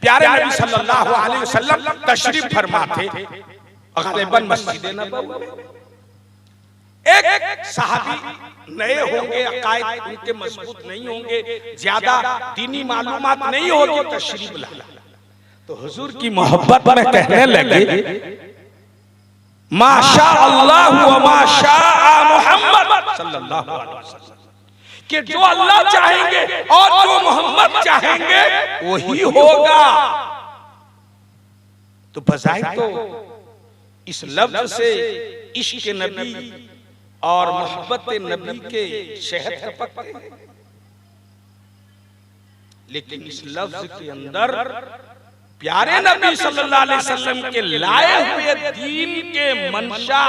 प्यारे नबी सल्लल्लाहु अलैहि वसल्लम तशरीफ फरमा थे गलिबन मस्जिद नबवी में। एक सहाबी नए होंगे, अकायद उनके मजबूत नहीं होंगे, ज्यादा दीनी मालूमात नहीं होगी, तशरीफ लाया तो हुजूर की मोहब्बत में कहने लगे माशा अल्लाह व माशा मुहम्मद सल्लल्लाहु अलैहि वसल्लम, कि जो अल्लाह चाहेंगे और जो मोहम्मद चाहेंगे वही होगा। तो बजाय तो इस लफ्ज से इश्क नबी और मोहब्बत नबी के शहद टपकते हैं, लेकिन इस लफ्ज के अंदर प्यारे नबी सल्लल्लाहु अलैहि वसल्लम के लाए हुए दीन के मंशा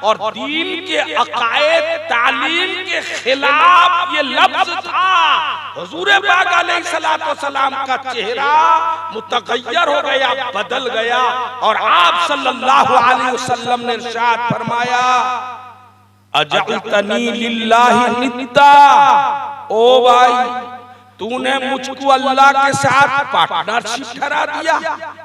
और दीन के अकायद तालीम के खिलाफ ये लफ्ज था। हुजूर पाक अलैहिस्सलातु वस्सलाम का चेहरा मुतगय्यर हो गया, बदल गया, और आप सल्लल्लाहु अलैहि वसल्लम ने इरशाद फरमाया अजअतनी लिल्लाहि निद्दा, ओ भाई तूने मुझको अल्लाह के साथ पार्टनरशिप ठहरा दिया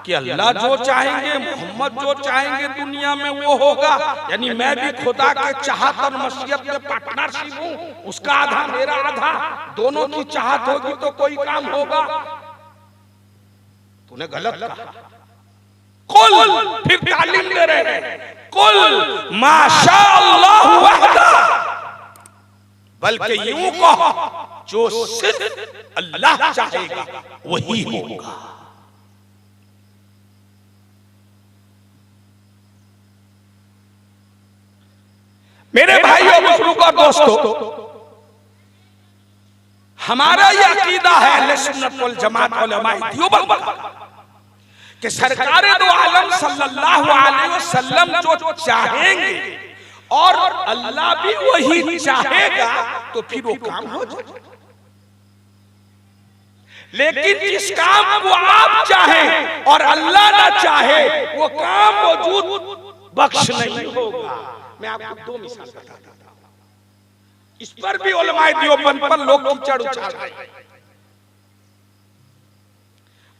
कि अल्लाह जो चाहेंगे, मोहम्मद जो चाहेंगे दुनिया में वो होगा। यानी मैं भी खुदा के चाहत और मशीयत के पार्टनरशिप हूँ, उसका आधा मेरा आधा, दोनों की चाहत होगी तो कोई काम होगा। तूने गलत कहा। कुल, फिर तालीम दे रहे हैं, कुल माशा अल्लाह वहदा, बल्कि यूं कहो जो सिर्फ अल्लाह चाहेगा वही होगा। मेरे भाइयों बुजुर्गों और दोस्तों, हमारा यह अकीदा है अहले सुन्नत वल जमात उलमाए देवबंद कि सरकारे दो आलम सल्लल्लाहु अलैहि वसल्लम जो चाहेंगे और अल्लाह भी वही चाहेगा तो फिर वो काम हो जाए। लेकिन जिस काम को आप चाहें और अल्लाह ना चाहे वो काम मौजूद बख्श नहीं होगा। मैं आपको दो मिसाल बताता हूं, इस पर भी उलमाए देवबंद पर लोग कीचड़ उछाल रहे हैं।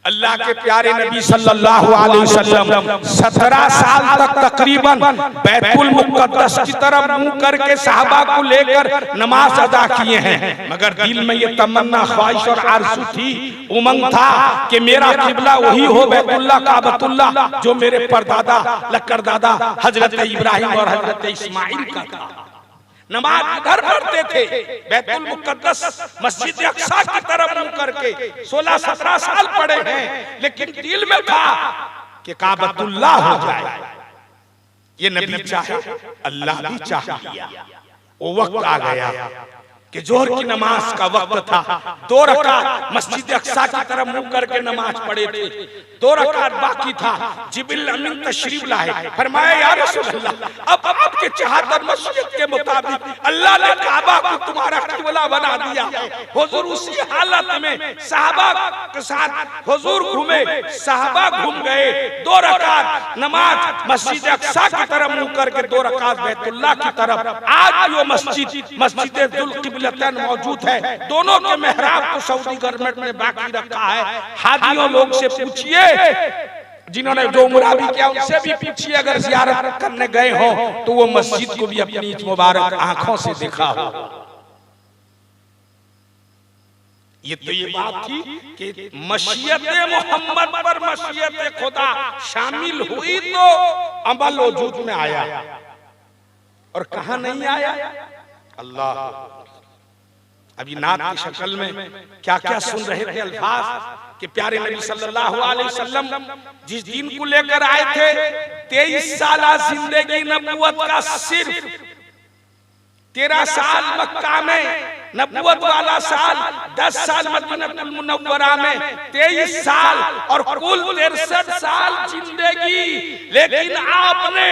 अल्लाह के प्यारे नबी सल्लल्लाहु अलैहि वसल्लम 17 साल तक तकरीबन बैतुल मुक़द्दस की तरफ मुंह करके सहाबा को लेकर नमाज अदा किए हैं, मगर दिल में ये तमन्ना, ख्वाहिश और आरज़ू थी, उमंग था कि मेरा किबला वही हो बैतुल्लाह काबतुल्लाह जो मेरे परदादा लक्करदादा हजरत इब्राहिम और हजरत इस्माइल का था। नमाज घर पढ़ते थे बैतुल मुक़द्दस मस्जिद अक्सा की तरफ मुंह करके, 16-17 साल पढ़े हैं, लेकिन दिल में था कि काबतुल्लाह हो जाए। ये नबी चाहे, अल्लाह भी चाहे। वो वक्त आ गया कि जोहर की नमाज का वक्त था, 2 रकात मस्जिद अक्सा की तरफ मुंह करके नमाज पढ़े थे, 2 रकात बाकी था। जिब्रील अमीन तशरीफ लाए, फरमाया या रसूल अल्लाह, अब आपके चाहत और मशीयत के मुताबिक अल्लाह ने काबा को तुम्हारा किबला बना दिया है। हुजूर उसी हालत में सहाबा के साथ हुजूर घूमे, सहाबा घूम गए, 2 रकात नमाज मस्जिद अक्सा की तरफ मुंह करके, 2 रकात बैतुल्लाह की तरफ। आज वो मस्जिद दुल मौजूद है, दोनों के मेहराब को सऊदी गवर्नमेंट ने बाकी रखा है। हाजियों लोग से पूछिए, जिन्होंने जो उम्रा भी किया उनसे भी पूछिए, अगर जियारत करने गए हो तो वो मस्जिद को भी अपनी मुबारक आंखों से देखा हो। ये बात थी कि मशीयत मोहम्मद पर मशीयत खुदा शामिल हुई तो अमल वजूद में आया, और कहां नहीं आया। अल्लाह अभी नात की शक्ल में क्या क्या सुन रहे थे अल्फाज कि प्यारे नबी सल्लल्लाहु अलैहि वसल्लम जिस दिन को लेकर आए थे, 23 साल जिंदगी नबूवत का, सिर्फ 13 साल मक्का में नबूवत वाला साल, 10 साल मदीनतुल मुनव्वरा में, 23 साल और कुल 63 साल जिंदगी। लेकिन आपने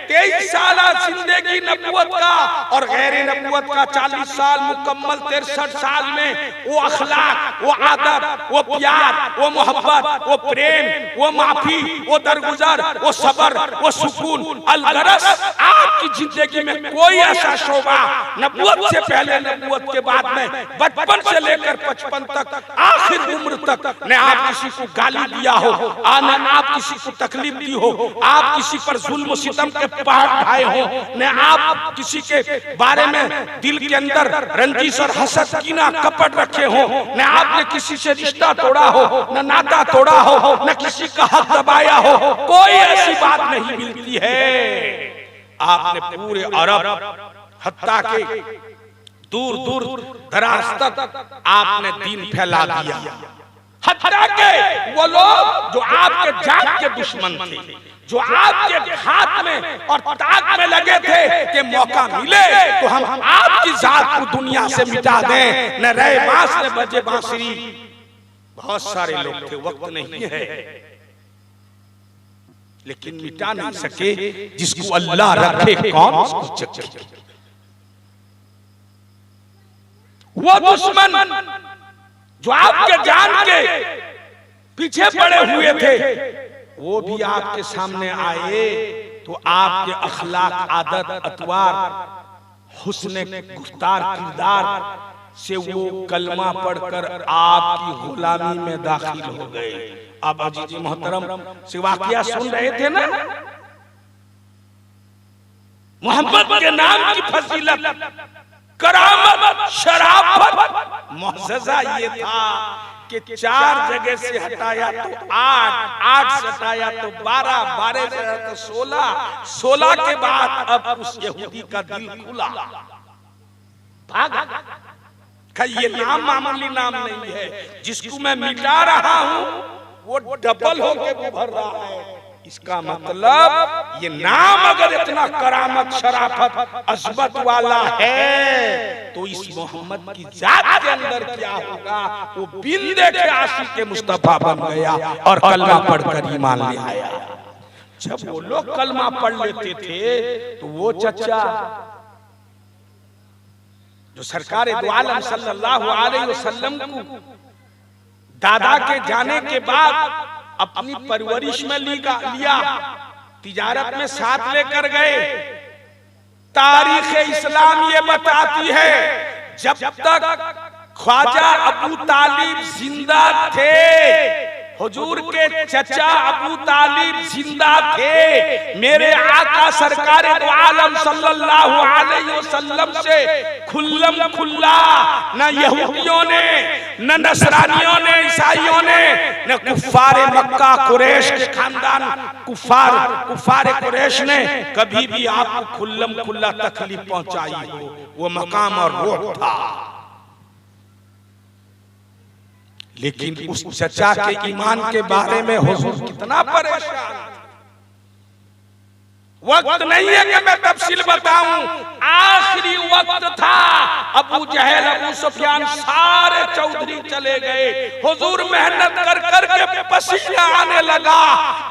23 साल जिंदगी नबूवत का और गैर नबूवत का 40 साल मुकम्मल 63 साल में वो अखलाक, वो आदत, वो प्यार, वो मोहब्बत, वो प्रेम, वो माफी, वो दरगुजर, वो सब्र, वो सुकून, अलगरस, आपकी जिंदगी में कोई ऐसा शोबा नबूवत से पहले, नबूवत के बाद में बचपन से लेकर 55 तक आखिर उम्र तक न आप किसी को गाली दिया हो, न आप किसी को तकलीफ दी हो, आप किसी पर जुल्म सितम के पहाड़ ढाए हो, न आप किसी के बारे में दिल के अंदर रंजिश और हसद कीना कपट रखे हो, न आपने किसी से रिश्ता तोड़ा हो, न नाता तोड़ा हो, न किसी का हक दबाया हो, कोई ऐसी बात नहीं मिलती है। आपने पूरे अरब हत्ता के दूर दूर दराज तक आपने दीन फैला दिया। हत्ता के वो लोग जो आपके जान के दुश्मन थे, जो आपके हाथ में और ताक में लगे थे कि मौका मिले तो हम आपकी जात को दुनिया से मिटा दें, न रहे बांस न बजे बांसुरी। बहुत सारे लोग थे, वक्त नहीं है, लेकिन मिटा नहीं सके। जिसको अल्लाह रखे कौन उसको चखे। वो दुश्मन जो आपके जान के पीछे पड़े हुए थे, वो भी आपके सामने आए तो आपके अखलाक, आदत, अतवार, हुस्न गुफ्तार, किरदार से वो कलमा पढ़कर आपकी गुलामी में दाखिल हो गए। अब अजीज मोहतरम से वाकया सुन रहे थे ना, मोहम्मद के नाम की फजीलत, करामत, शराफत, मुअज्जज़ा ये था कि 4 जगह से हटाया तो 8, 8 से हटाया तो 12, 12 से हटाया तो 16, 16 के बाद अब उस यहूदी का दिल खुला, भागा। ये नाम मामूली नाम नहीं है, जिसको मैं मिटा रहा हूं वो डबल होके उभर रहा है। इसका मतलब ये नाम अगर इतना करामत, शराफत, अज़मत वाला है तो इस मोहम्मद की जात के अंदर क्या होगा। वो बिन देखे आशिक के मुस्तफा बन गया और कलमा पढ़कर ईमान ले आया। जब वो लोग कलमा पढ़ लेते थे तो वो चचा जो सरकार दो आलम सल्लल्लाहु अलैहि वसल्लम को दादा के जाने के बाद अपनी परवरिश में लिया, तिजारत में साथ लेकर गए। तारीख इस्लाम ये बताती है जब तक ख्वाजा अबू तालिब जिंदा थे, हुजूर के चचा अबू तालिब जिंदा थे, मेरे आका सरकार दो आलम सल्लल्लाहु अलैहि वसल्लम से खुल्लम खुल्ला न यहूदियों ने, न नसरानियों ने, ईसाइयों ने, न कुफारे मक्का कुरैश के खानदान कुफारे कुरैश ने कभी भी आपको खुल्लम खुल्ला तकलीफ पहुंचाई हो। वो मकाम और रोड था। लेकिन उस चचा के ईमान के बारे में हुजूर कितना परेशान। वक्त नहीं है कि मैं तफसील बताऊं, आखिरी वक्त था। अबू जहल, अबू सुफियान सारे चौधरी चले गए। हुजूर मेहनत कर कर के पसीना आने लगा।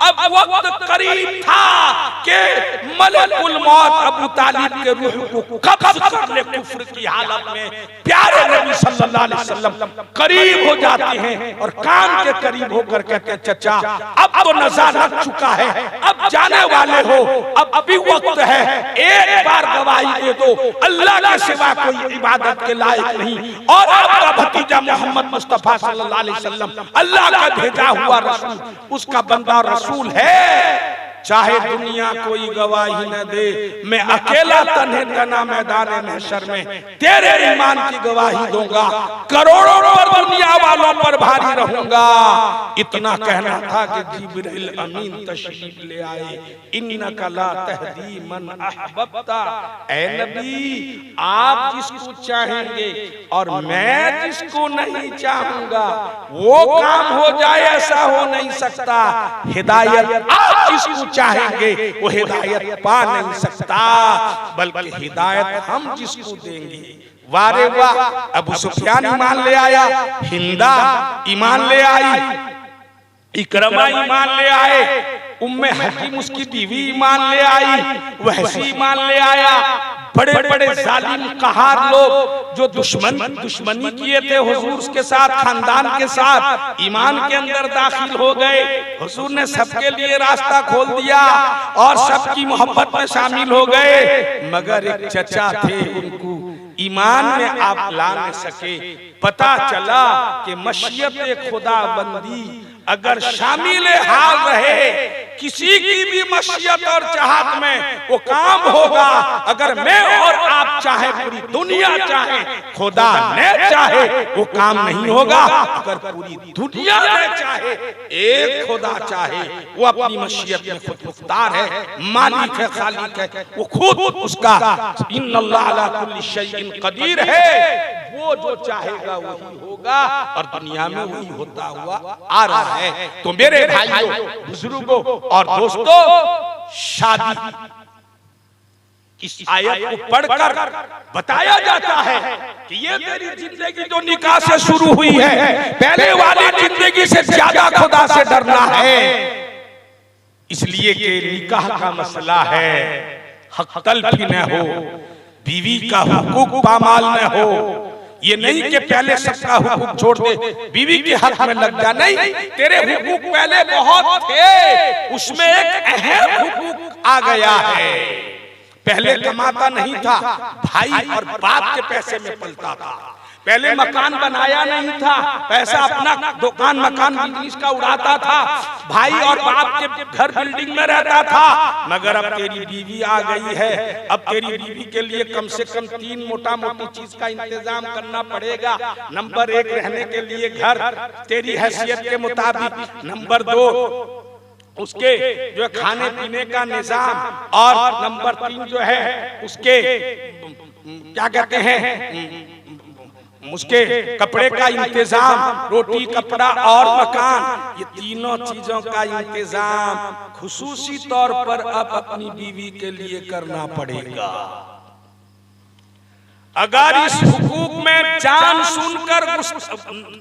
अब वक्त करीब था कि मलकुल मौत अबू तालिब के रूह को कब्ज कर ले कुफ्र की हालत में। प्यारे नबी सल्लल्लाहु अलैहि वसल्लम करीब हो जाते हैं और कान के करीब होकर कहते हैं, चचा अब तो नज़ा लग चुका है, अब जाने वाले हो, अब अभी वक्त है, एक बार गवाही दे दो अल्लाह के सिवा कोई इबादत के लायक नहीं और आपका भतीजा मोहम्मद मुस्तफा सल्लल्लाहु अलैहि वसल्लम अल्लाह का भेजा हुआ रसूल, उसका बंदा रसूल है। चाहे दुनिया कोई गवाही न दे, मैं अकेला तन्हे तना मैदान महशर में तेरे ईमान की गवाही दूंगा, करोड़ों पर दुनिया वालों पर भारी रहूंगा। इतना कहना था कि जिब्रील अमीन तशरीफ ले आए। इन्नका ला तहदी मन अहबब्ता, ऐ नबी आप जिसको चाहेंगे और मैं जिसको नहीं चाहूंगा वो काम हो जाए, ऐसा हो नहीं सकता। हिदायत आप जिसको चाहेंगे वो हिदायत पा नहीं सकता, बल्कि हिदायत हम जिसको देंगे। वारे वाह, अबू सुफियान ईमान ले आया, हिंदा ईमान ले आई, इकरमा ईमान ले आए, उम्मे हकीम उसकी बीवी ईमान ले आई, वहशी ईमान ले आया। बड़े बड़े जालिम कहार लोग जो दुश्मनी किए थे हुजूर के साथ, खानदान के साथ, ईमान के अंदर दाखिल हो गए। हुजूर ने सबके लिए रास्ता खोल दिया और सबकी मोहब्बत में शामिल हो गए। मगर एक चचा थे, उनको ईमान में आप ला न सके। पता चला कि मशीयत खुदा बंदी अगर शामिल हाल रहे, किसी की भी मशीयत और चाहत में वो काम होगा। अगर मैं और आप चाहे, पूरी दुनिया चाहे, खुदा ने चाहे, वो काम नहीं होगा। अगर पूरी दुनिया ने चाहे, एक खुदा चाहे, वो अपनी मशीयत में खुद मुख्तार है, मालिक है, खालिक है, वो खुद उसका इन्नल्लाह अला कुल्ली शैइन कदीर है। वो जो चाहेगा वही होगा और दुनिया में वही होता हुआ आ रहा है। तो मेरे भाइयों, बुजुर्गों और दोस्तों, शादी इस आयत को पढ़कर बताया जाता है कि ये तेरी जिंदगी जो निकाह से शुरू हुई है, पहले वाली जिंदगी से ज्यादा खुदा से डरना है। इसलिए कि निकाह का मसला है, हक तलफी न हो, बीवी का हुकूक पामाल न हो। ये नहीं कि पहले सबका हुकूक छोड़ दे, बीवी के हक में लग जा। नहीं, तेरे हुकूक पहले बहुत थे, उसमें एक अहम हुकूक आ गया है। पहले कमाता नहीं था, भाई और बाप के पैसे में पलता था। पहले मकान बनाया नहीं था, पैसा अपना दुकान मकान बिजनेस का उड़ाता था, भाई और बाप के घर बिल्डिंग में रहता था। मगर अब तेरी बीवी आ गई है, अब तेरी बीवी के लिए कम से कम 3 मोटा मोटी चीज का इंतजाम करना पड़ेगा। नंबर 1 रहने के लिए घर तेरी हैसियत के मुताबिक, नंबर 2 उसके जो है खाने पीने का निजाम, और नंबर 3 जो है उसके क्या कहते हैं, उसके कपड़े का इंतजाम, रोटी कपड़ा और मकान, ये तीनों चीजों का इंतजाम खुसूसी तौर पर अब अपनी बीवी के लिए करना पड़ेगा। अगर इस हुकूक में जान सुनकर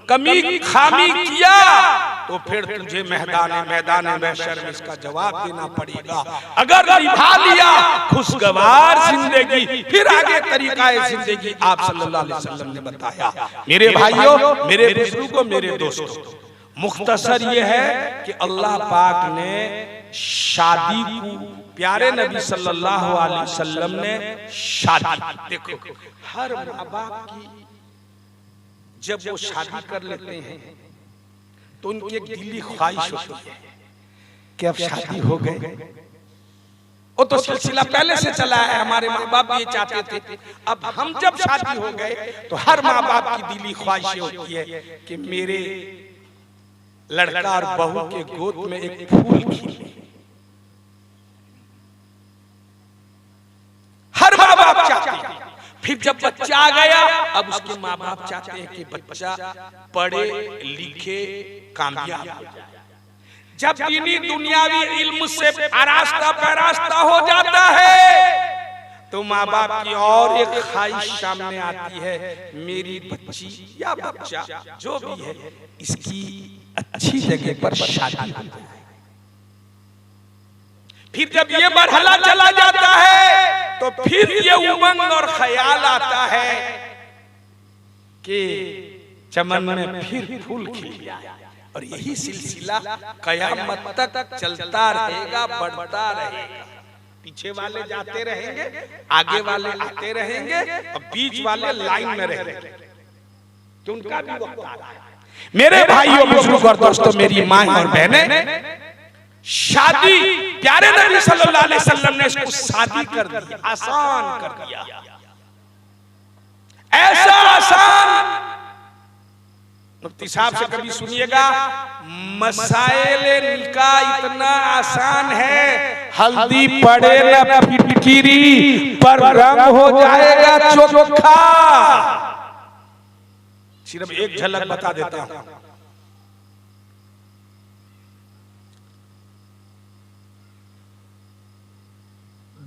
कमी खामी किया तो फिर तुझे मैदान महशर में इसका जवाब देना पड़ेगा। अगर निभा लिया खुशगवार जिंदगी, फिर आगे तरीका जिंदगी आप सल्लल्लाहु अलैहि वसल्लम ने बताया। मेरे भाइयों, मेरे बुजुर्गों, मेरे दोस्तों, मुख्तसर ये है कि अल्लाह पाक ने शादी को, प्यारे नबी सल्लल्लाहु अलैहि वसल्लम ने शादी, देखो हर माँ बाप की जब वो शादी कर लेते हैं तो उनकी एक दिली ख्वाहिश होती है कि अब शादी हो गए। वो तो सिलसिला पहले से चला है, हमारे माँ बाप ये चाहते थे। अब हम जब शादी हो गए तो हर माँ बाप की दिली ख्वाहिश होती है कि मेरे लड़का और बहू के गोद में एक फूल खिले। हर माँ बाप चाहते हैं। फिर जब बच्चा आ गया, अब उसके माँ बाप चाहते हैं कि बच्चा पढ़े लिखे कामयाब हो जाए। जब दीनी दुनियावी इल्म से आरास्ता पैरास्ता हो जाता है तो माँ बाप की और एक ख्वाहिश सामने आती है, मेरी बच्ची या बच्चा जो भी है, इसकी अच्छी जगह पर शादी हो जाए। फिर जब ये मरहला चला जाता है तो फिर ये उमंग और ख्याल आता है कि चमन में फिर फूल खिल जाए। और यही सिलसिला कयामत तक चलता रहेगा, बढ़ता रहेगा। पीछे वाले जाते रहेंगे, आगे वाले आते रहेंगे, और बीच वाले लाइन में रहेंगे कि उनका भी वक्त आ रहा है। मेरे भाइयों, बुजुर्गों और दोस्तों, मेरी माँ और बहनें, शादी प्यारे नबी सल्लल्लाहु अलैहि वसल्लम ने इसको शादी कर दिया, आसान कर दिया। ऐसा आसान, मुफ्ती साहब से कभी सुनिएगा, मसाइल निकाह इतना आसान है, हल्दी पड़े न फिटकिरी पर रंग हो जाएगा चोखा। सिर्फ एक झलक बता देता हूं।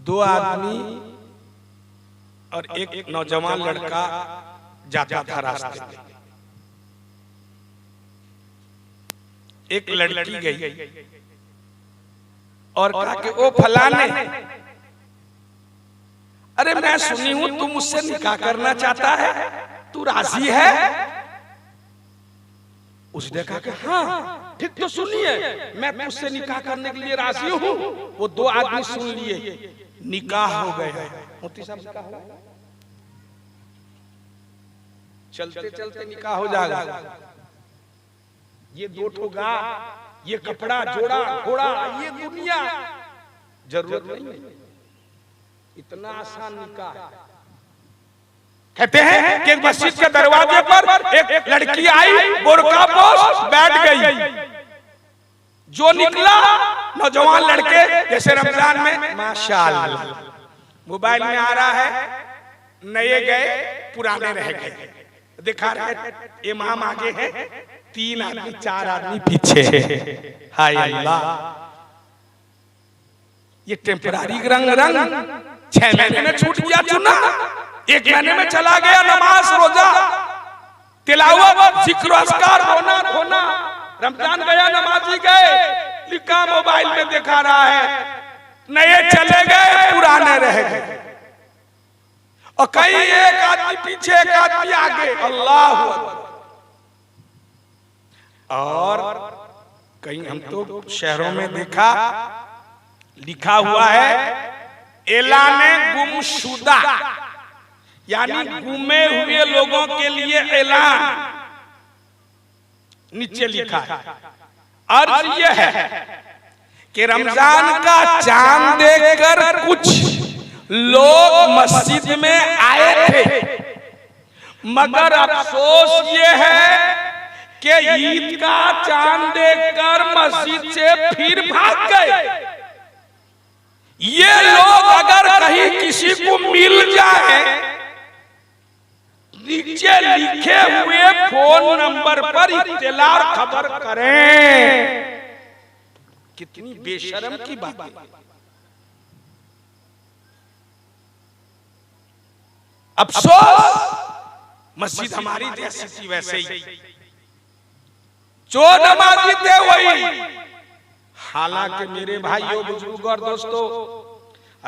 दो आदमी और एक नौजवान लड़का जाता था रास्ते में। एक लड़की गई और कहा कि ओ फलाने, अरे मैं सुनी हूं तू मुझसे निकाह करना चाहता है, तू राजी है? उसने कहा कि हाँ ठीक तो सुनिए, मैं तुझसे निकाह करने के लिए राजी हूं। वो दो आदमी सुन लिए, निकाह हो गया। मोती साहब निकाह हो गया। चलते चलते निकाह हो जाएगा। ये दो ठोगा, ये कपड़ा जोड़ा घोड़ा, ये दुनिया जरूरत नहीं है। इतना आसान निकाह है। कहते हैं कि मस्जिद के दरवाजे पर एक लड़की आई, बुर्का पोश बैठ गई। जो निकला नौजवान लड़के, जैसे रमजान में माशाअल्लाह मोबाइल में आ रहा है, नए गए पुराने रह गए, दिखा रहे इमाम आगे है, 3 आदमी 4 आदमी पीछे है। हाय अल्लाह, ये टेम्परारी रंग 6 महीने में छूट गया चुना, 1 महीने में चला गया नमाज रोजा तिलावत जिक्र अस्कार रोना धोना। रमजान गया नमाजी गए, लिखा मोबाइल में दिखा रहा है, नए चले गए पुराने रह गए, और कहीं एक आदमी पीछे एक आदमी आगे। अल्लाह अकबर। और कहीं हम तो शहरों में देखा लिखा हुआ है एलाने गुमशुदा, यानी गुमे हुए लोगों के लिए ऐलान नीचे लिखा है। अर्ज यह है कि रमजान का चांद देखकर कुछ लोग मस्जिद में आए थे, मगर अफसोस ये है कि ईद का चांद देखकर मस्जिद से फिर भाग गए। ये लोग अगर कहीं किसी को मिल जाए, नीचे लिखे हुए फोन नंबर पर इत्तला और खबर करें। कितनी बेशर्म की बात है। अफसोस मस्जिद हमारी जैसी थी वैसे ही, जो नमाजी थे वही। हालांकि मेरे भाइयों बुजुर्गों और दोस्तों,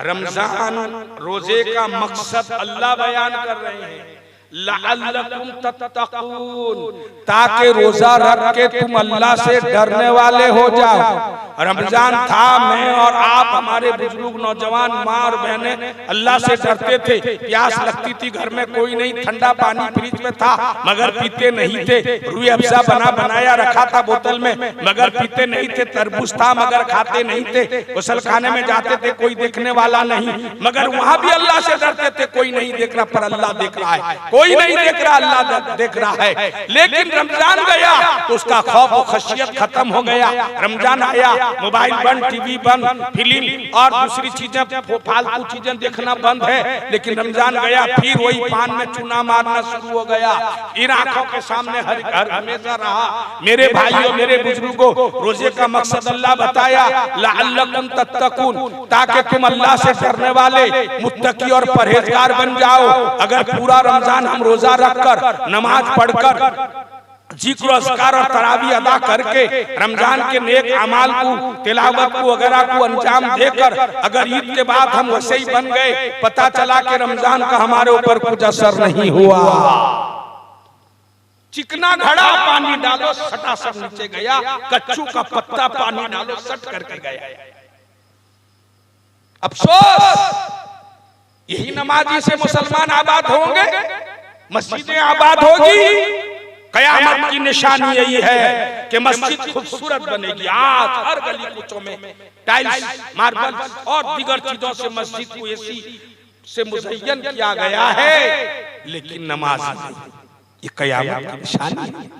रमजान रोजे का मकसद अल्लाह बयान कर रहे हैं, लअल्लकुम तत्तकून, ताकि रोजा रख के तुम अल्लाह से डरने वाले हो जाओ। रमजान था, मैं और आप, हमारे बुजुर्ग नौजवान माँ और बहनें अल्लाह से डरते थे। प्यास लगती थी, घर में कोई नहीं, ठंडा पानी फ्रिज में था मगर पीते नहीं थे। रूई अफ़ज़ा बनाया रखा था बोतल में मगर पीते नहीं थे। तरबूज था मगर खाते नहीं थे। गुसल खाने में जाते थे, कोई देखने वाला नहीं, मगर वहां भी अल्लाह से डरते थे। कोई नहीं देख रहा पर अल्लाह देख रहा है, कोई नहीं देख रहा अल्लाह देख रहा है। लेकिन रमजान गया तो उसका खौफ और खशियत खत्म हो गया। रमजान आया, मोबाइल बंद, टीवी बंद, फिल्म और दूसरी चीजें फालतू चीजें देखना बंद है। लेकिन रमजान गया, फिर वही पान में चूना मारना शुरू हो गया। इन आंखों के सामने हर हमेशा रहा। मेरे भाइयों, मेरे बुजुर्गों, रोजे का मकसद अल्लाह बताया, लअल्लकुम तत्तकून, ताकि तुम अल्लाह से डरने वाले मुत्तकी और परहेजगार बन जाओ। अगर पूरा रमजान हम रोजा रखकर, नमाज पढ़कर, जिक्र अस्कार और तरावी अदा करके, रमजान के नेक अमाल को, तिलावत को वगैरह को अंजाम देकर अगर ईद के बाद हम वैसे ही बन गए, पता चला कि रमजान का हमारे ऊपर कुछ असर नहीं हुआ। चिकना घड़ा पानी डालो सटा सब नीचे गया, कच्चू का पत्ता पानी डालो सट करके गया। अफसोस, यही नमाजी से मुसलमान आबाद होंगे, मस्जिदें आबाद होगी। कयामत की निशानी यही है कि मस्जिद खूबसूरत बनेगी। आज हर गली कूचों में टाइल्स, मार्बल और दीगर चीजों से मस्जिद को एसी से मुज़य्यन किया गया है, लेकिन नमाज नहीं। ये कयामत की निशानी है।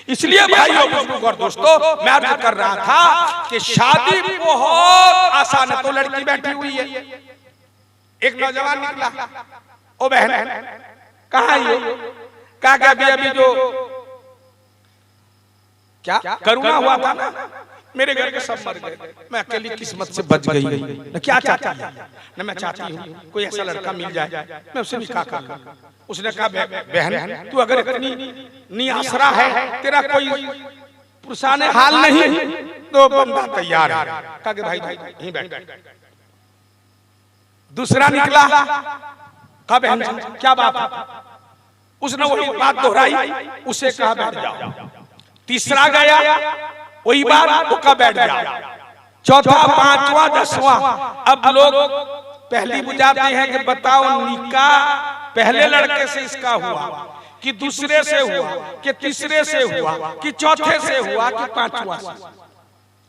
इसलिए भाइयों बुजुर्ग और दोस्तों, मैं अर्ज कर रहा था कि शादी बहुत आसान है। तो लड़की बैठी हुई है, एक नौजवान निकला, ओ बहन कहाँ है? कहा अभी जो क्या करुणा हुआ था ना, मेरे घर के सब मर गए, मैं अकेली किस्मत से बच गई। न क्या चाहती है, न मैं चाहती हूँ कोई ऐसा लड़का मिल जाए, मैं उससे निकाह कर लूं। उसने कहा बहन, तू अगर इतनी नियासरा है, तेरा कोई पुरसाने हाल नहीं, तो बंदा तैयार है। कहा कि भाई यहीं बैठ। दूसरा निकला, कहा बहन क्या बात है? उसने वही बात दोहराई, उसे कहा बैठ जाओ। तीसरा गया, वही बात, वो कहा बैठ जाओ। चौथा, पांचवा, 10वां। अब लोग पहली बुझाते हैं कि बताओ निकाह पहले लड़के से इसका हुआ कि दूसरे से हुआ, कि तीसरे से हुआ, कि चौथे से हुआ, कि पांचवा से।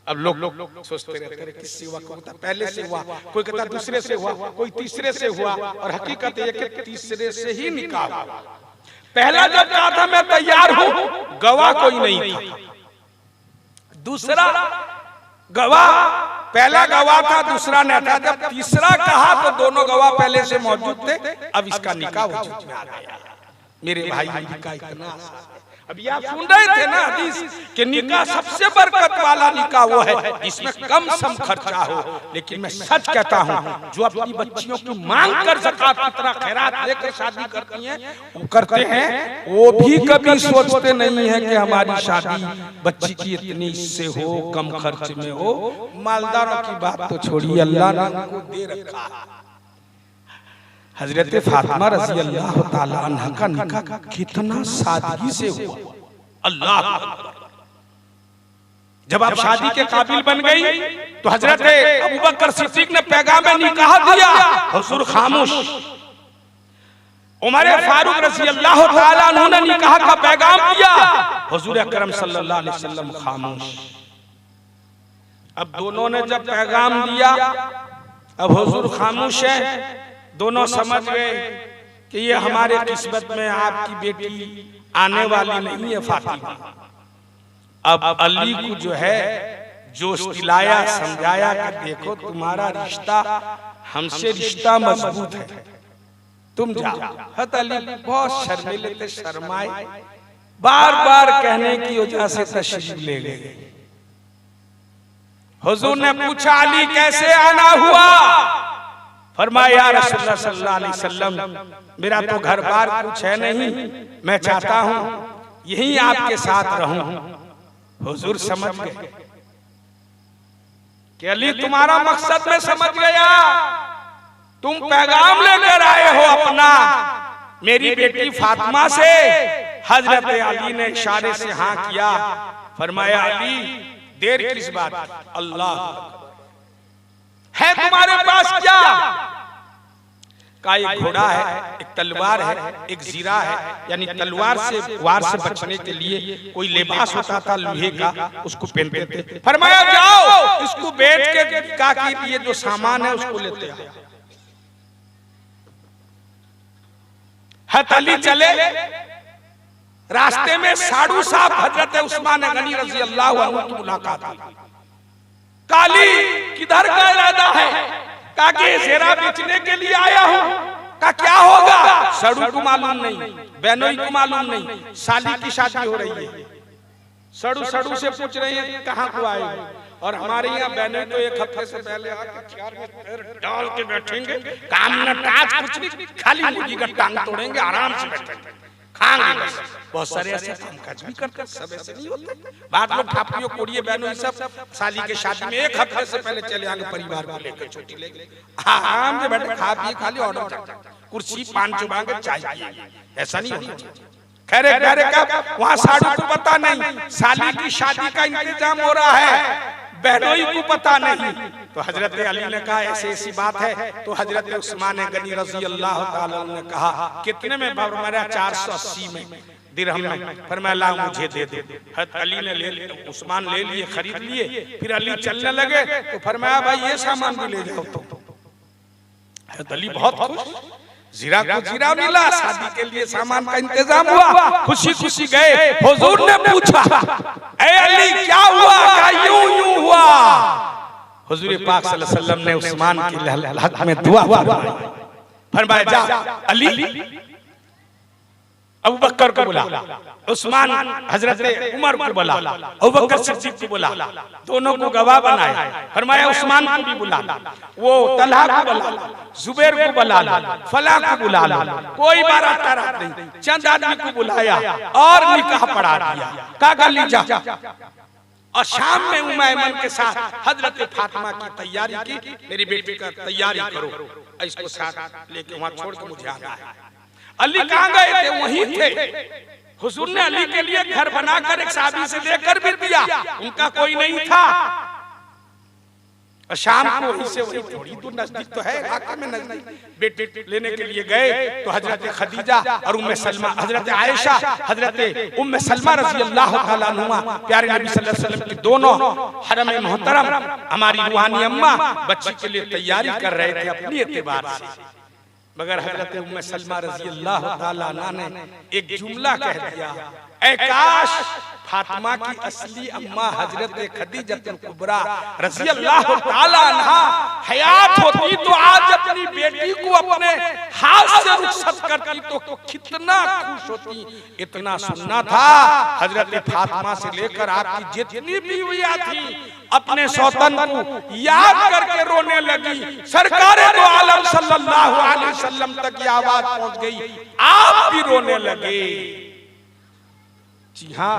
अब लोग सोचते रहते हैं किससे हुआ, कोई कहता पहले से हुआ, कोई कहता दूसरे से हुआ, कोई तीसरे से हुआ, और हकीकत ये कि तीसरे से ही निकाह हुआ। पहला जब कहा था मैं तैयार हूं, गवाह कोई नहीं था। दूसरा गवाह, पहला गवाह था, दूसरा नहीं था। जब तीसरा कहा तो दोनों गवाह पहले से मौजूद थे। अब इसका निकाह वजूद में आ गया। मेरे भाई, निकाह इतना आसान है। अभी आप सुन रहे थे ना हदीस कि निकाह सबसे बरकत वाला निकाह वो है जिसमें कम सम खर्चा हो। लेकिन मैं सच कहता हूँ, जो अपनी बच्चियों की मांग कर ज़कात फितरा खैरात लेकर शादी करती हैं, वो करते हैं, वो भी कभी सोचते नहीं है कि हमारी शादी बच्ची की इतनी इससे हो, कम खर्च में हो। मालदारों की बात तो छोड़िए, अल्लाह ने उनको दे रखा। हजरत फातिमा रज़ी अल्लाह ताला अन्हा का निकाह कितना सादगी से हुआ। अल्लाह अकबर। जब आप शादी के काबिल बन गई तो हजरत अबू बकर सिद्दीक ने पैगाम निकाह दिया, हुजूर खामोश। उमर फारूक रज़ी अल्लाह ताला अन्हु ने निकाह का पैगाम दिया, हुजूर अकरम सल्लल्लाहु अलैहि वसल्लम खामोश। अब दोनों ने जब पैगाम दिया, अब हुजूर खामोश है। दोनों समझ गए कि ये हमारे किस्मत में आपकी बेटी आने वाली नहीं है फातिमा। अब अली को जो है जोश दिलाया, समझाया कि देखो तुम्हारा रिश्ता हमसे रिश्ता मजबूत है, तुम जाओ। हज़रत अली बहुत शर्मिले थे, शर्माए, बार बार कहने की वजह से तशरीफ ले गए। हुजूर ने पूछा अली कैसे आना हुआ? फरमाया रसूलुल्लाह सल्लल्लाहु अलैहि वसल्लम, मेरा तो घर बार कुछ है नहीं, मैं चाहता हूं यहीं आपके साथ रहूं। हुजूर समझ गए कि अली तुम्हारा मकसद में समझ गया, तुम पैगाम लेकर आए हो अपना मेरी बेटी फातिमा से। हजरत अली ने इशारे से हाँ किया। फरमाया अली देर किस बात की, अल्लाह है तुम्हारे पास क्या? का एक घोड़ा है, एक तलवार है, एक जीरा है, यानी तलवार से वार से बचने के लिए कोई लिबास होता था लोहे का, उसको पहनते थे। फरमाया जाओ इसको बेच के निकाह के लिए जो सामान है उसको लेते आओ। हज़रत अली चले, रास्ते में साधु साहब हजरत उस्मान गनी रज़ी अल्लाह अन्हु की मुलाकात हुई। काली किधर का इरादा है? काके ज़ेरा बेचने के लिए आया हूँ। का क्या होगा? सड़ू को मालूम नहीं, बहनोई को मालूम नहीं, साली की शादी हो रही है। सड़ू से पूछ रहे हैं कहाँ को आए? और हमारे यहाँ बहनोई तो एक हफ्ते से पहले आके चार में पैर डाल के बैठेंगे, काम न काज कुछ नहीं, खाली मुर्गी का टांग तोड़ेंगे, आराम से बैठेंगे, खाएंगे। बहुत सारे ऐसे कामकाज भी करते, सब ऐसे नहीं होते। बात लोग ठापियों कोड़िए बहनों सब साली के शादी में एक हफ्ते से पहले चले आएंगे, परिवार को लेकर छुट्टी लेके आराम से बैठे खा पिए, खाली ऑर्डर कुर्सी पान चुबाएंगे, चाय पिएंगे। ऐसा नहीं होना चाहिए। खैरे का वहाँ साधु को पता नहीं साली की शादी का इंतजाम हो रहा है, बहनोई को पता नहीं। तो हजरत अली ने कहा ऐसी ऐसी बात है। तो हजरत उस्मान गनी रज़ी अल्लाह ताला ने कहा कितने में? फरमाया 480 में दिरहम में। फरमाया ला मुझे दे दे। हजरत अली ने ले लिया, उस्मान ले लिए, खरीद लिए। फिर अली चलने लगे तो फरमाया भाई ये सामान भी ले जाओ। तो हजरत अली बहुत खुश, जीरा को जीरा मिला, शादी के लिए सामान का इंतजाम हुआ, खुशी खुशी गए। हुजूर ने पूछा ऐ अली क्या हुआ? क्या यूं हुआ? हुजूर पाक सल्लल्लाहु अलैहि वसल्लम ने उस्मान के हक में दुआ फरमाई। फरमाया जा अली अबू बकर को बुला, उस्मान हजरत उमर को बुला, अबू बकर सिद्दीक को बुला, दोनों को गवाह बनाया। फरमाया उस्मान को भी बुला, वो तलहा को बुला, जुबैर को बुला, फला को बुला, कोई बारात नहीं, चंद आदमी को बुलाया और निकाह पढ़ा दिया। काका ली जा। और शाम में उम्मे के साथ हजरत फातिमा की तैयारी की, मेरी बेटी का तैयारी करो, इसको साथ लेके वहां छोड़ के मुझे आना है। अली कहाँ गए थे? वहीं थे। हुजूर ने अली के लिए घर बनाकर एक शादी से लेकर भी दिया, उनका कोई नहीं था। और शाम को वहीं से वही थोड़ी दूर नजदीक तो है इलाके में नजदीक बेटे लेने के लिए गए तो हजरत खदीजा और उम्मे सलमा, हजरत आयशा, हजरत उम्मे सलमा रजी अल्लाह ताला अन्हुमा प्यारे नबी सल्लल्लाहु अलैहि वसल्लम की दोनों हरम मोहतरम हमारी रूहानी अम्मा बच्ची के लिए तैयारी कर रहे थे अपनी एतबार से, मगर हजरत उम्मे सलमा रजी अल्लाह ताला अन्हा ने एक जुमला कह दिया, ऐ काश फातिमा की असली अम्मा हजरत खदीजतुल कुबरा रज़ी अल्लाह ताला अन्हा हयात होती तो आज अपनी बेटी को अपने हाथ से रुखसत करती तो कितना खुश होती। इतना सुनना था, हजरत फातिमा से लेकर आपकी जितनी बीवियां थी अपने सौतन को याद करके रोने लगी। सरकारे दो आलम सल्लल्लाहु अलैहि वसल्लम तक ये आवाज पहुंच गई, आप भी रोने लगे। जी हाँ,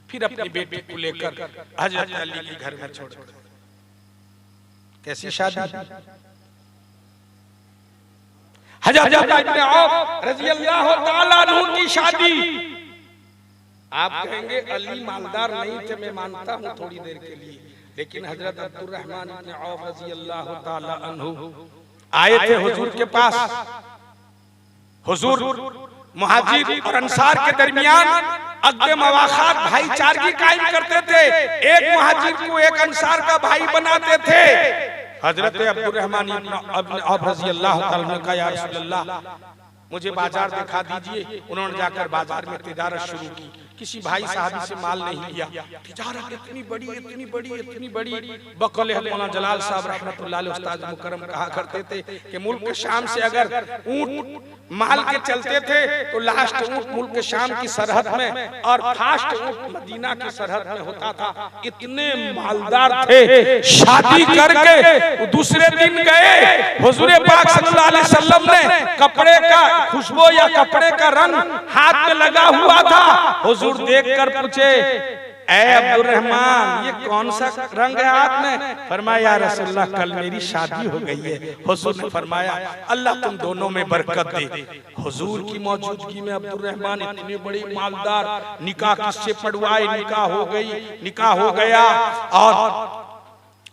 फिर अपनी बेटी को लेकर हजरत अली के घर में छोड़ दिया। कैसी शादी, हजरत इब्न औफ रज़ी अल्लाह ताला अन्हु की शादी। आप कहेंगे अली मालदार नहीं थे, मैं मानता हूं थोड़ी देर के लिए, लेकिन हजरत अब्दुर्रहमान इब्न औफ रज़ी अल्लाह ताला अन्हु आए थे हुजूर के पास। हुजूर मुहाजिर और अंसार के दरमियान अक़द मवाख़ात भाईचारगी कायम करते थे, एक मुहाजिर को एक अंसार का भाई बनाते थे। हजरत अब्दुर्रहमान इब्न औफ रज़ी अल्लाह ताला ने कहा, या रसूल अल्लाह मुझे बाजार दिखा दीजिए। उन्होंने जाकर बाजार में तिजारत शुरू की, किसी भाई साहब से माल नहीं लिया। तिजारत इतनी बड़ी इतनी बड़ी इतनी बड़ी, बकौल मौलाना जलाल साहब रहमतुल्लाह अलैह उस्ताद मुकर्रम कहा करते थे कि मुल्क शाम से अगर ऊंट माल के चलते थे तो लास्ट ऊंट मुल्क शाम की सरहद में और फास्ट ऊंट मदीना की सरहद में होता था। इतने मालदार थे, शादी करके दूसरे दिन गए, हुजूर पाक सल्लल्लाहु अलैहि वसल्लम ने कपड़े का खुशबू या कपड़े का रंग हाथ में लगा हुआ था। हुजूर देखकर पूछे, ऐ अब्दुर्रहमान ये कौन सा रंग है हाथ में? फरमाया, या रसूलल्लाह कल मेरी शादी हो गई है। हुजूर ने फरमाया, अल्लाह तुम दोनों में बरकत दे। हुजूर की मौजूदगी में अब्दुर्रहमान इतने बड़े मालदार, निकाह किससे पढ़वाए, निकाह हो गई, निकाह हो गया और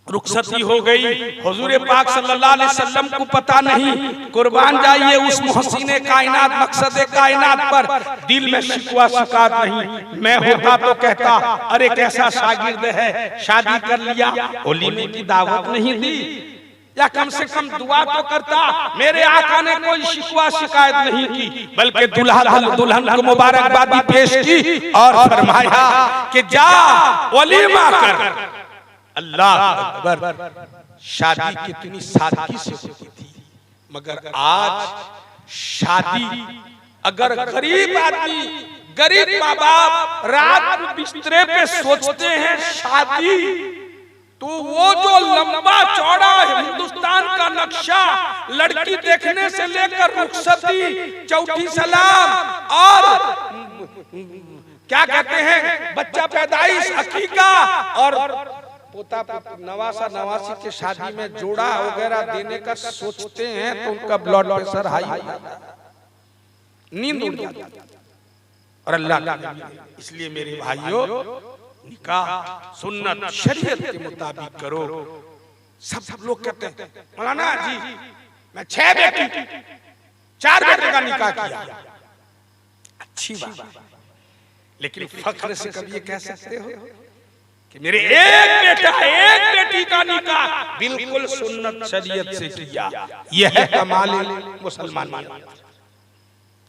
रुखसती हो गई। हुजूर पाक सल्लल्लाहु अलैहि वसल्लम को पता नहीं, कुर्बान जाइए उस मुहसिने कायनात मकसद कायनात पर दिल में शिकवा शिकायत नहीं। मैं होता तो कहता, अरे कैसा शागिर्द है, शादी कर लिया, वलीमे की दावत नहीं दी, या कम से कम दुआ तो करता। मेरे आका ने कोई शिकवा शिकायत नहीं की, बल्कि दुल्हन को मुबारकबादी पेश की और फरमाया कि जा वलीमा कर। अल्लाह अकबर, शादी कितनी सादगी से होती थी, मगर आज शादी अगर गरीब आदमी, गरीब माँ बाप रात बिस्तरे पे सोचते हैं शादी, तो वो जो लंबा चौड़ा हिंदुस्तान का नक्शा, लड़की देखने से लेकर रुखसती, चौथी सलाम और क्या कहते हैं बच्चा पैदाइश, अकीका और पोता नवासा नवासी के शादी में जोड़ा वगैरह देने का सोचते हैं तो उनका ब्लड प्रेशर हाई हो जाता है, नींद उड़ जाती है। और अल्लाह, इसलिए मेरे भाइयों निकाह सुन्नत शरीयत के मुताबिक करो। सब लोग कहते हैं मौलाना जी मैं 6 बेटी 4 बेटे का निकाह किया, अच्छी बात, लेकिन फख्र से कभी ये कह सकते हो कि मेरे एक बेटा एक बेटी का निकाह बिल्कुल सुन्नत शरीयत से किया? यह है कमाल मुसलमान।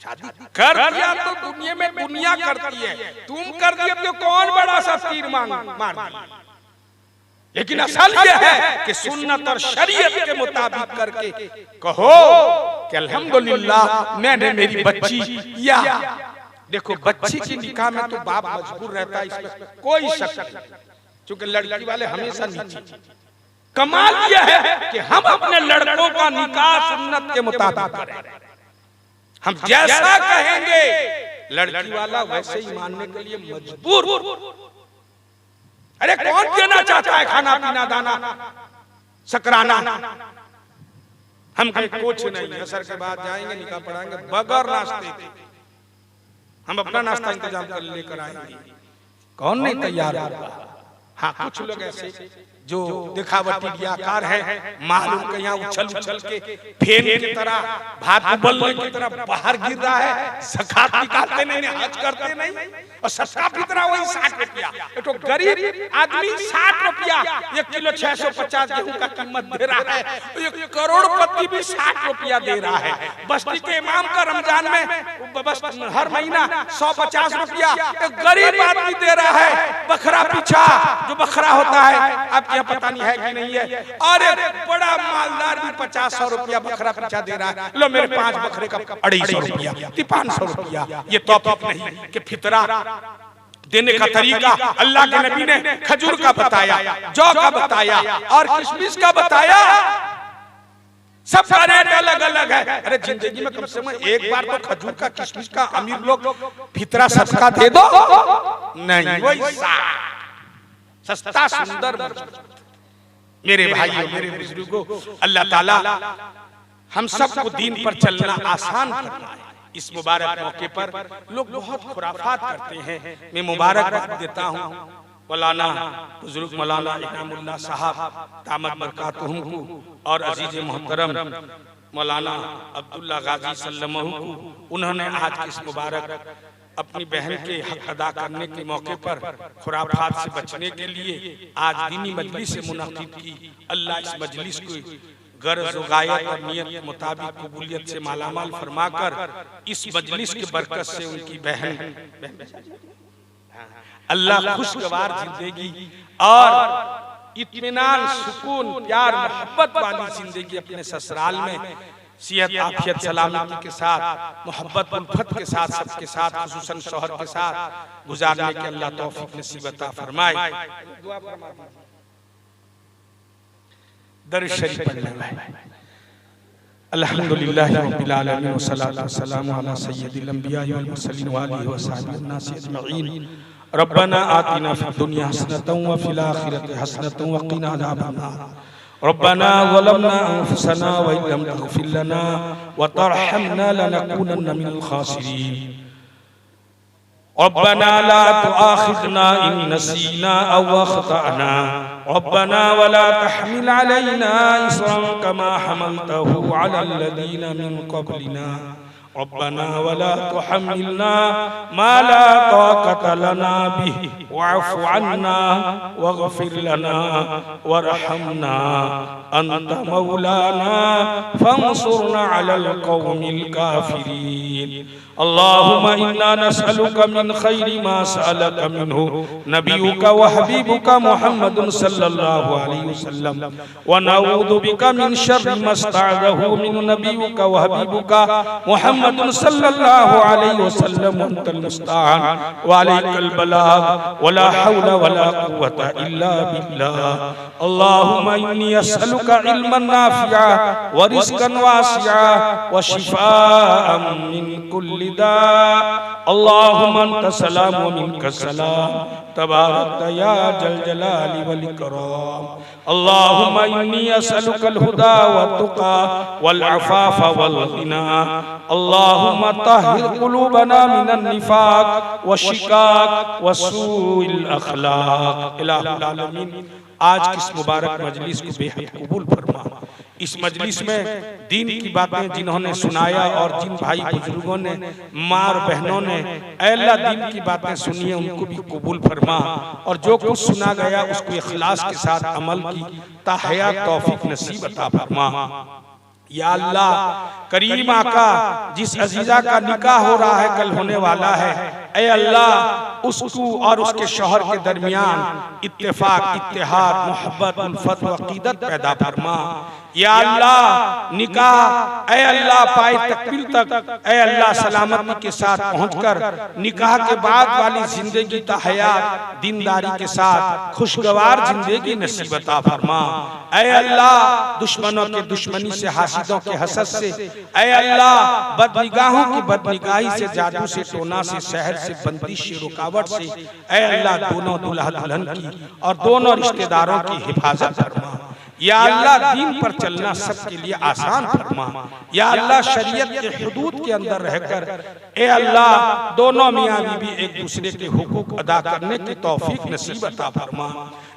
शादी कर दिया तो दुनिया में दुनिया करती है, तुम कर दिया तो कौन बड़ा सा तीर मार दिया। लेकिन असल यह है कि सुन्नत और शरीयत के मुताबिक करके कहो कि अल्हम्दुलिल्लाह मैंने मेरी बच्ची, या देखो बच्ची की निकाह में तो बाप मजबूर रहता है, इसमें कोई शक नहीं, क्योंकि लड़की वाले हमेशा नीचे। कमाल यह है कि हम अपने लड़कों का निकाह सुन्नत के मुताबिक करें। हम जैसा कहेंगे लड़की वाला वैसे ही मानने के लिए मजबूर। अरे कौन देना चाहता है खाना पीना दाना शकराना? हम कुछ नहीं, असर के बाद जाएंगे निकाह पढ़ाएंगे बगैर नाश्ते के, हम अपना नाश्ता इंतजाम कर लेकर आएंगे। कौन नहीं तैयार होगा? हाँ कुछ लोग ऐसे जो दिखावटी आकार है, मालूम के यहाँ उछल उछल के फेन की तरह, भात उबलने की तरह बाहर गिर रहा है। ज़कात निकालते नहीं, हज करते नहीं, और सस्ता फितरा वही 60 रुपया। तो गरीब आदमी 60 रुपया 1 किलो 650 गेहूं का कीमत दे रहा है, 1 करोड़पति भी 60 रुपया दे रहा है। बस्ती के इमाम का रमजान में बस हर महीना 150 रुपया एक गरीब आदमी दे रहा है। बकरा पीछा जो बकरा होता है, आपके यहाँ पता नहीं है कि नहीं है, और एक बड़ा मालदार भी 50-100 रुपया बकरा पीछा दे रहा है। लो मेरे 5 बकरे का 250 रुपया, 500 रुपया। ये तौफीक नहीं कि फितरा देने का तरीका अल्लाह के नबी ने खजूर का बताया, जौ का बताया और किशमिश का बताया। सबका रेट अलग अलग है। अरे जिंदगी में कम से कम एक बार तो खजूर का किशमिश का अमीर लोग फितरा सदका दे दो। नहीं, वही सस्ता सुंदर। मेरे भाइयों, मेरे बुजुर्गों, अल्लाह ताला हम सबको दीन पर चलना आसान फरमाए। इस मुबारक मौके पर लोग बहुत खुराफात करते हैं। मैं मुबारकबाद देता हूँ मौलाना बुजुर्ग मौलाना इनामुल्लाह साहब दामद बरकातुहुम को और अजीज मोहतरम मौलाना अब्दुल्ला गाजी सल्लमहु को। उन्होंने आज के इस मुबारक अपनी बहन के हक अदा करने के मौके पर खुराफात से बचने के लिए आज दीनी मजलिस से मुनाकिद की। अल्लाह इस मजलिस को गर्ज व गायत और नियत के मुताबिक कबूलियत से मालामाल फरमाकर इस मजलिस के बरकत से उनकी बहन अल्लाह खुशगवार जिंदगी और इत्मीनान, सुकून, प्यार, मोहब्बत वाली जिंदगी अपने ससुराल में सेहत, आफियत, सलामती के साथ, मोहब्बत, उल्फत के साथ, सबके साथ, खुसूसन शौहर के साथ गुजारने के अल्लाह तौफीक नसीब अता फरमाए। दरूद शरीफ पढ़ने वाले। अल्हम्दुलिल्लाहि रब्बिल आलमीन व सलातु व सलामु अला सय्यिदिल अंबिया वल मुरसलीन व आलिहि व सहबिहि अन्नास अजमईन। रब्बना आतिना फिद दुनिया हसनतन व फिल आखिरति हसनतन व क़िना अज़ाबन्नार। रब्बना ज़लमना अनफुसना व इन लम तग़फिर लना व तरहमना लनकूनन्ना मिनल ख़ासिरीन। रब्बना ला तुआखिज़ना इन नसीना अव अख़ताना। रब्बना वला तहमिल अलैना इसरन कमा हमलतहु अलल लज़ीना मिन क़ब्लिना। रब्बना वला तुहम्मिलना मा ला ताक़त लना बिहि वअफ़ु अन्ना वग़फ़िर लना वरहमना अंत मौलाना फंसुरना अलल क़ौमिल काफ़िरीन। अल्लाहुम्मा इन्ना नस्अलुका मिन खैरि मा सअलका मिन्हु नबियुका व हबीबुका मुहम्मदुन सल्लल्लाहु अलैहि वसल्लम व नऊज़ु बिका मिन शर्रि मा इस्तअज़हु मिन नबियुका व हबीबुका मुहम्मदुन सल्लल्लाहु अलैहि वसल्लम अंतल मुस्तआन व अलैकल बलाग व ला हौला व ला कुव्वता इल्ला बिल्लाह। अल्लाहुम्मा इन्नी अस्अलुका इल्मन नाफ़िआ व रिज़्क़न वासिआ व शिफ़ाअन मिन कुल्लि अल्लाहुम्मा अंता सलाम व मिनका सलाम तबारकता या जल जलाली वल इकराम। अल्लाहुम्मा इन्नी अस्अलुकल हुदा व तुक़ा वल अफ़ाफ़ वल ग़िना। अल्लाहुम्मा तहिर क़ुलूबना मिनन निफ़ाक़ व शिक़ाक़ व सूइल अख़लाक़। इलाहुल आलमीन, आज की इस मुबारक मजलिस को बेहद कबूल फरमा। इस मजलिस में दीन की बातें जिन्होंने सुनाया और जिन भाई बुजुर्गों ने, माँ और बहनों ने अल्लाह दीन की बातें सुनी है, उनको भी कबूल फरमा और जो कुछ सुना गया उसको इखलास के साथ अमल की ताहया तौफीक नसीब अता फरमा। या अल्लाह, करीम आका जिस अजीजा का निकाह हो रहा है, कल होने वाला है, ऐ अल्लाह उसको और उसके शौहर के दरमियान इत्तेफाक, इत्तेहाद, मोहब्बत, उल्फत व अकीदत पैदा फरमा। या अल्लाह निकाह, ऐ अल्लाह पाए तकमील तक, ऐ अल्लाह सलामती के साथ पहुंचकर निकाह के बाद वाली जिंदगी तहया दीनदारी के साथ खुशगवार जिंदगी नसीब अता फरमा। ऐ अल्लाह दुश्मनों के दुश्मनी से, हासिदों के हसद से, ऐ अल्लाह बदनिगाहों की बदनिगाही से, जादू से, टोना से, शहर से, बंदिश से, रुकावट से, ऐ अल्लाह दोनों दुल्हा दुल्हन की और दोनों रिश्तेदारों की हिफाजत फरमा। या अल्लाह दीन पर चलना सबके लिए आसान फरमा। या अल्लाह शरीयत के हुदूद के अंदर रहकर ए अल्लाह दोनों मियाँ बीवी एक दूसरे के हुकूक अदा करने की तौफीक नसीब अता फरमा।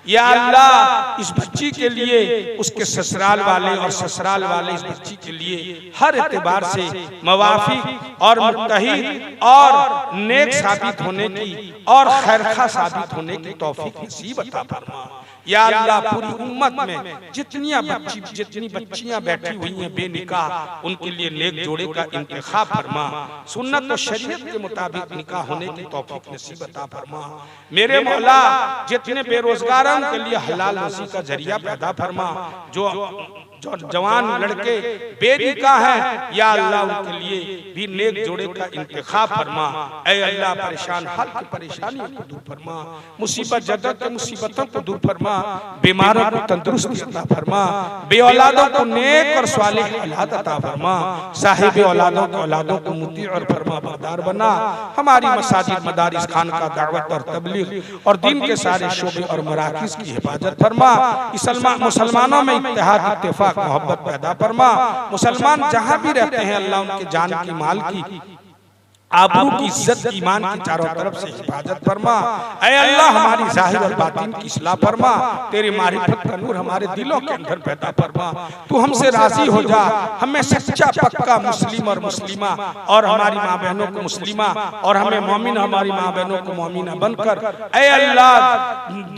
या अल्लाह इस बच्ची के लिए उसके ससुराल वाले और ससुराल वाले इस बच्ची के लिए हर एतबार से मवाफिक और मुत्तहिद और नेक साबित होने की और खैरखा साबित होने की तौफीक नसीब अता फरमा। या अल्लाह पूरी उम्मत में जितनी बच्चियां बैठी हुई हैं बेनिकाह, उनके लिए नेक जोड़े का इंतखाब फरमा। सुन्नत और शरीयत के मुताबिक निकाह होने की तौफीक नसीब अता फरमा। मेरे मौला जितने बेरोजगार हैं उनके लिए हलाल रोजी का जरिया पैदा फरमा। जो जवान लड़के बेनिकाह हैं या अल्लाह उनके लिए भी नेक जोड़े का इंतखाब फरमा। ऐ अल्लाह परेशान हाल की परेशानियों को दूर फरमा, मुसीबत जदत के मुसीबतों को दूर फरमा, बीमारों को तंदुरुस्ती अता फरमा, बे औलादों को नेक और सालिह औलाद अता फरमा, साहिब औलादों के औलादों को मुती और फरमा बरदार बना। हमारी मसाजिद मदारिस खानका दावत और तबलीग और दीन के सारे शोबे और मराकिज की हिफाजत फरमा। मुसलमानों में इत्तेहाद इत्तेफाक मोहब्बत पैदा फरमा। मुसलमान जहां भी रहते हैं अल्लाह उनके जान की माल की आबरू की इज्जत ईमान की चारों तरफ से हिफाजत फरमा। ऐ अल्लाह हमारी जाहिर और बातिन की इस्लाह फरमा। तेरी मारिफत का नूर हमारे दिलों के अंदर पैदा फरमा। तू हमसे राजी हो जा, हमें सच्चा पक्का मुस्लिम और मुस्लिमा और हमारी माँ बहनों को मुस्लिमा और हमें मोमिन हमारी माँ बहनों को मोमिना बनकर ऐ अल्लाह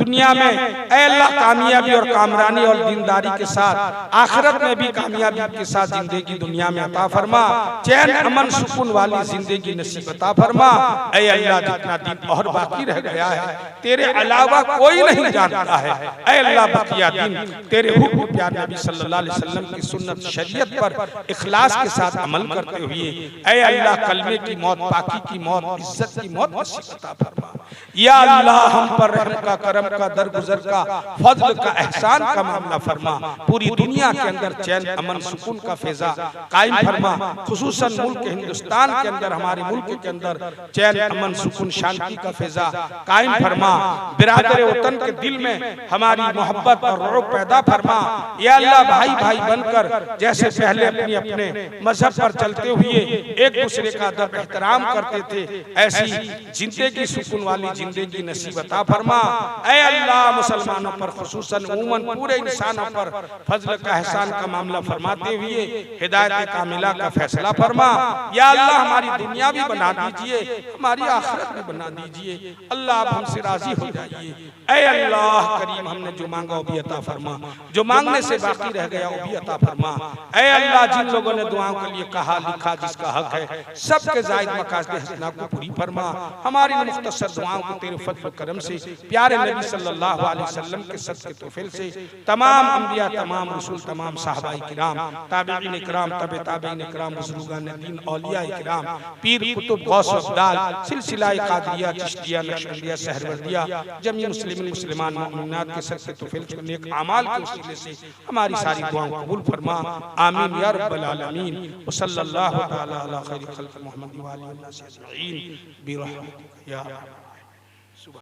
दुनिया में ऐ अल्लाह कामयाबी और कामरानी और दीनदारी के साथ आखिरत में भी कामयाबी के साथ जिंदगी दुनिया में अता फरमा। चैन अमन सुकून वाली जिंदगी नसीब अता फरमा। ऐ अल्लाह जितना दिन और बाकी रह गया है तेरे अलावा कोई नहीं जानता है। ऐ अल्लाह बकिया दिन तेरे हुक्म प्यारे नबी सल्लल्लाहु अलैहि वसल्लम की सुन्नत शरीयत पर इखलास के साथ अमल करते हुए ऐ अल्लाह कलमे की मौत, पाकी की मौत, इज्जत की मौत नसीब अता फरमा। या अल्लाह हम पर रहम का, करम का, दरगुजर का, फजल का, एहसान का मामला फरमा। पूरी दुनिया के अंदर चैन अमन सुकून का फैजा कायम फरमा। खुसूसन मुल्क हिंदुस्तान के अंदर हमारे मुल्क के अंदर चैन अमन सुकून शांति का फैजा कायम फरमा। बिरादर वतन के दिल में हमारी मोहब्बत और रूह पैदा फरमा। या अल्लाह भाई भाई बनकर जैसे पहले अपने अपने मजहब पर चलते हुए एक दूसरे का अदब एहतराम करते थे ऐसी जिंदगी सुकून वाली जिंदगी नसीब अता फरमा। ऐ अल्लाह मुसलमानों पर खुसूसन उम्मन पूरे इंसानों पर फजल का एहसान का मामला फरमाते हुए हिदायत कामिला का फैसला फरमा। या अल्लाह हमारी दुनिया भी बना दीजिए, हमारी आखिरत भी बना दीजिए। अल्लाह आप हमसे राजी हो जाइए। ऐ अल्लाह करीम हमने जो मांगा वो भी अता फरमा, जो मांगने से बाकी रह गया वो भी अता फरमा। ऐ अल्लाह जिन लोगों ने दुआओं के लिए कहा लिखा जिसका हक है सबके जायद मकासद हसना को पूरी फरमा। हमारी मुख्तसर दुआओं को तेरे फजल करम से प्यारे नबी सल्लल्लाहु अलैहि वसल्लम के सदक़े तौफील से तमाम अंबिया, तमाम रसूल, तमाम सहाबाए किराम, ताबीईन इकराम, तबे ताबीईन इकराम, बुजुर्गान दीन, औलिया इकराम, पीर कुतुब, गौस अब्दाल, सिलसिला कादरिया, चिश्तिया, नक्शबंदिया, सहरवर्दिया, जमी मुस्लिमीन मुसलमान मोमिनात के सदक़े तौफील से नेक अमाल के वसीले से हमारी सारी दुआओं कबूल फरमा। आमीन या रब्बल आलमीन। व सल्लल्लाहु तआला अला खैरि खल्क़ि मुहम्मद व आलिहि व सल्लम बिरहमतिका या